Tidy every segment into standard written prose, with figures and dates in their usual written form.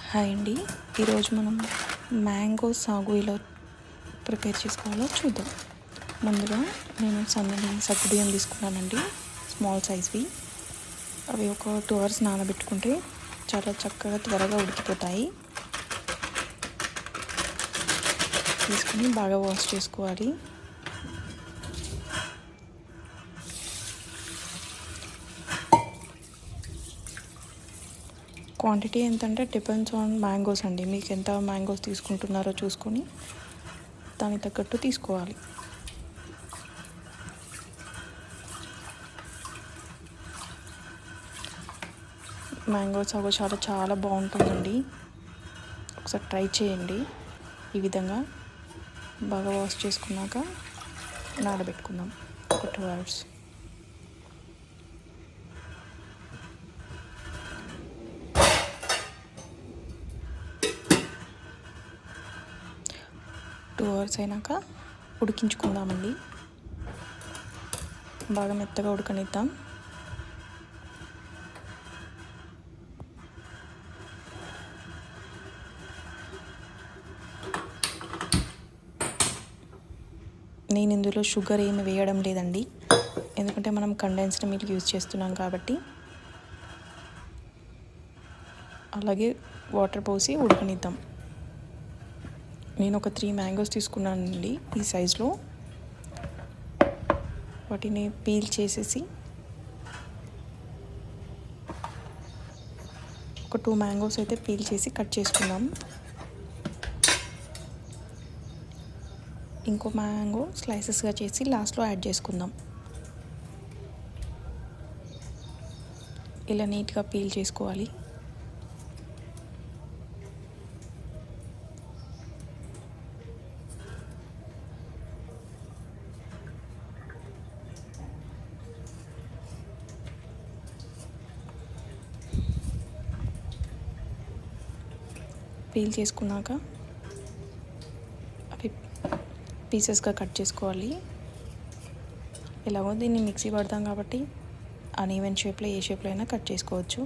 Hi అండి. ఈరోజు మనం మ్యాంగో సాగు ఎలా ప్రిపేర్ చేసుకోవాలో చూద్దాం. ముందుగా నేను సగ్గుబియ్యం తీసుకున్నానండి, స్మాల్ సైజ్వి. అవి ఒక 2 hours నానబెట్టుకుంటే చాలా చక్కగా త్వరగా ఉడికిపోతాయి. తీసుకుని బాగా వాష్ చేసుకోవాలి. క్వాంటిటీ ఎంతంటే డిపెండ్స్ ఆన్ మ్యాంగోస్ అండి. మీకు ఎంత మ్యాంగోస్ తీసుకుంటున్నారో చూసుకొని దానికి తగ్గట్టు తీసుకోవాలి. మ్యాంగో సాగు చాలా బాగుంటుందండి. ఒకసారి ట్రై చేయండి. ఈ విధంగా బాగా వాష్ చేసుకున్నాక నానబెట్టుకుందాం ఒక 2 hours. అయినాక ఉడికించుకుందామండి. బాగా మెత్తగా ఉడకనిద్దాం. నేను ఇందులో షుగర్ ఏమి వేయడం లేదండి, ఎందుకంటే మనం కండెన్స్డ్ మిల్క్ యూజ్ చేస్తున్నాం కాబట్టి. అలాగే వాటర్ పోసి ఉడకనిద్దాం. నేను ఒక 3 మ్యాంగోస్ తీసుకున్నానండి ఈ సైజులో. వాటిని పీల్ చేసేసి ఒక 2 మ్యాంగోస్ అయితే పీల్ చేసి కట్ చేసుకుందాం. ఇంకో మ్యాంగో స్లైసెస్గా చేసి లాస్ట్లో యాడ్ చేసుకుందాం. ఇలా నీట్గా పీల్ చేసుకోవాలి. పీల్ చేసుకున్నాక అవి పీసెస్గా కట్ చేసుకోవాలి. ఎలాగో దీన్ని మిక్సీ పడతాం కాబట్టి అన్ఈవెన్ షేప్లో ఏ షేప్లో అయినా కట్ చేసుకోవచ్చు.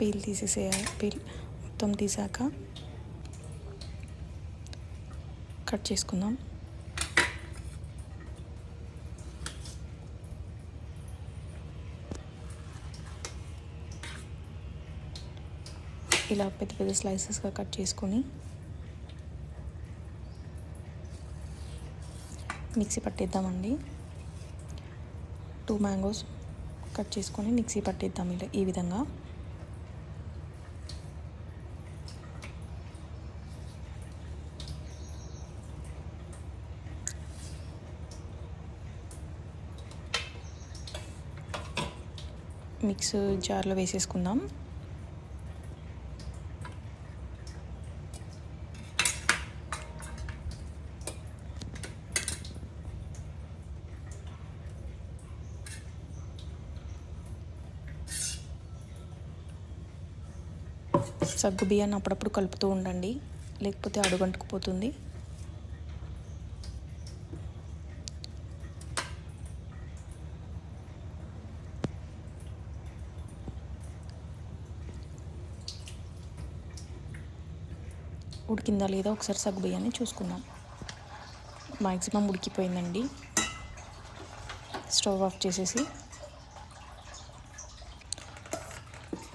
పీల్ మొత్తం తీసాక కట్ చేసుకుందాం. ఇలా పెద్ద స్లైసెస్గా కట్ చేసుకొని మిక్సీ పట్టేద్దామండి. 2 మ్యాంగోస్ కట్ చేసుకొని మిక్సీ పట్టేద్దాం ఇలా ఈ విధంగా. మిక్స్ జార్లో వేసేసుకుందాం. సగ్గు బియ్యాన్ని అప్పుడప్పుడు కలుపుతూ ఉండండి, లేకపోతే అడుగంటుకుపోతుంది. ఉడికిందా లేదా ఒకసారి సగ్గు బియ్యాన్ని చూసుకుందాం. మ్యాక్సిమం ఉడికిపోయిందండి. స్టవ్ ఆఫ్ చేసేసి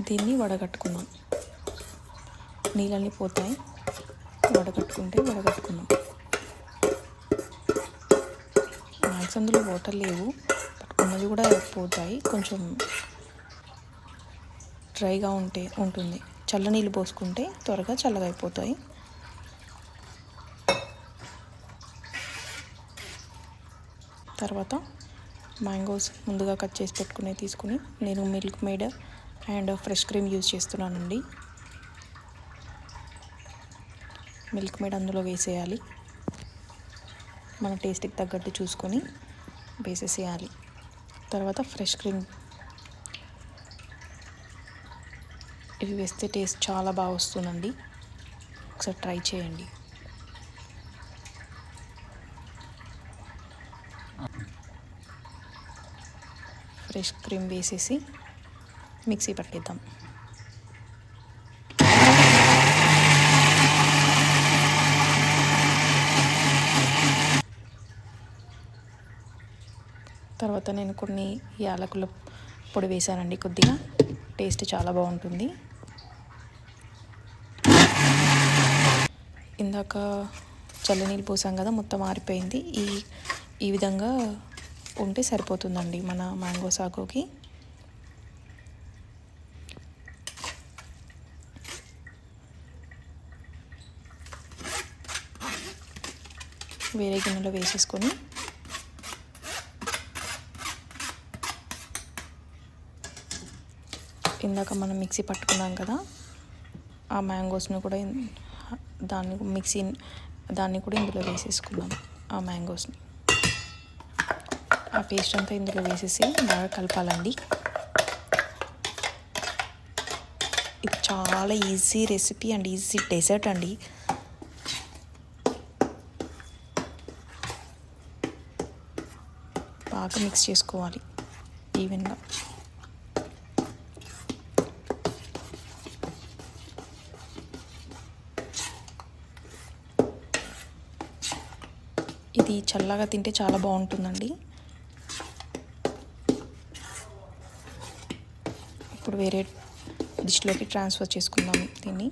దీన్ని వడగట్టుకుందాం. నీళ్ళన్నీ పోతాయి. వడగట్టుకుందాం. మ్యాక్స్ అందులో వాటర్ లేవు, ఉన్నది కూడా పోతాయి. కొంచెం డ్రైగా ఉంటుంది. చల్ల నీళ్ళు పోసుకుంటే త్వరగా చల్లగా అయిపోతాయి. తర్వాత మ్యాంగోస్ ముందుగా కట్ చేసి తీసుకుని నేను milk made and fresh cream use చేస్తున్నానండి. మిల్క్ మేడ్ అందులో వేసేయాలి. మన టేస్ట్కి తగ్గట్టు చూసుకొని వేసేసేయాలి. తర్వాత ఫ్రెష్ క్రీమ్ ఇవి వేస్తే టేస్ట్ చాలా బాగా వస్తుందండి. ఒకసారి ట్రై చేయండి. ఫ్రెష్ క్రీమ్ వేసేసి మిక్సీ పట్టిద్దాం. తర్వాత నేను కొన్ని యాలకుల పొడి వేసానండి, కొద్దిగా టేస్ట్ చాలా బాగుంటుంది. ఇందాక చల్లనీళ్ళు పోసాం కదా, మొత్తం ఆరిపోయింది. ఈ విధంగా ఉంటే సరిపోతుందండి మన మ్యాంగో సాగోకి. వేరే గిన్నెలో వేసేసుకొని ఇందాక మనం మిక్సీ పట్టుకున్నాం కదా, ఆ మ్యాంగోస్ని కూడా దాన్ని కూడా ఇందులో వేసేసుకుందాం. ఆ మ్యాంగోస్ని, ఆ పేస్ట్ అంతా ఇందులో వేసేసి బాగా కలపాలండి. ఇది చాలా easy recipe and easy dessert అండి. బాగా మిక్స్ చేసుకోవాలి ఈవెన్గా. ఇది చల్లగా తింటే చాలా బాగుంటుందండి. ఇప్పుడు వేరే డిష్లోకి ట్రాన్స్ఫర్ చేసుకుందాం దీన్ని.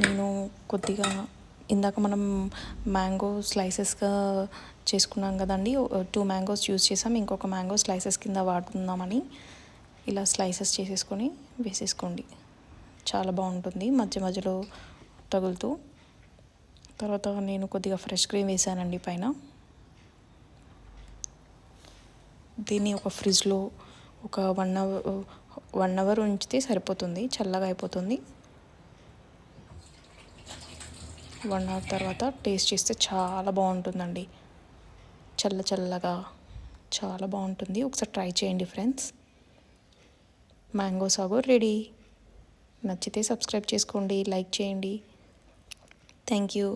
నేను కొద్దిగా ఇందాక మనం మ్యాంగో స్లైసెస్గా చేసుకున్నాం కదండి, 2 మ్యాంగోస్ యూజ్ చేసాం. ఇంకొక మ్యాంగో స్లైసెస్ కింద వాడుకుందామని ఇలా స్లైసెస్ చేసేసుకొని వేసేసుకోండి. చాలా బాగుంటుంది మధ్య మధ్యలో తగులుతూ. తర్వాత నేను కొద్దిగా ఫ్రెష్ క్రీమ్ వేసానండి పైన. దీన్ని ఒక ఫ్రిడ్జ్లో ఒక 1 అవర్ ఉంచితే సరిపోతుంది, చల్లగా అయిపోతుంది. 1 అవర్ తర్వాత టేస్ట్ చేస్తే చాలా బాగుంటుందండి, చల్లగా చాలా బాగుంటుంది. ఒకసారి ట్రై చేయండి ఫ్రెండ్స్. Mango sago ready. నచ్చితే సబ్స్క్రైబ్ చేసుకోండి, లైక్ చేయండి. Thank you.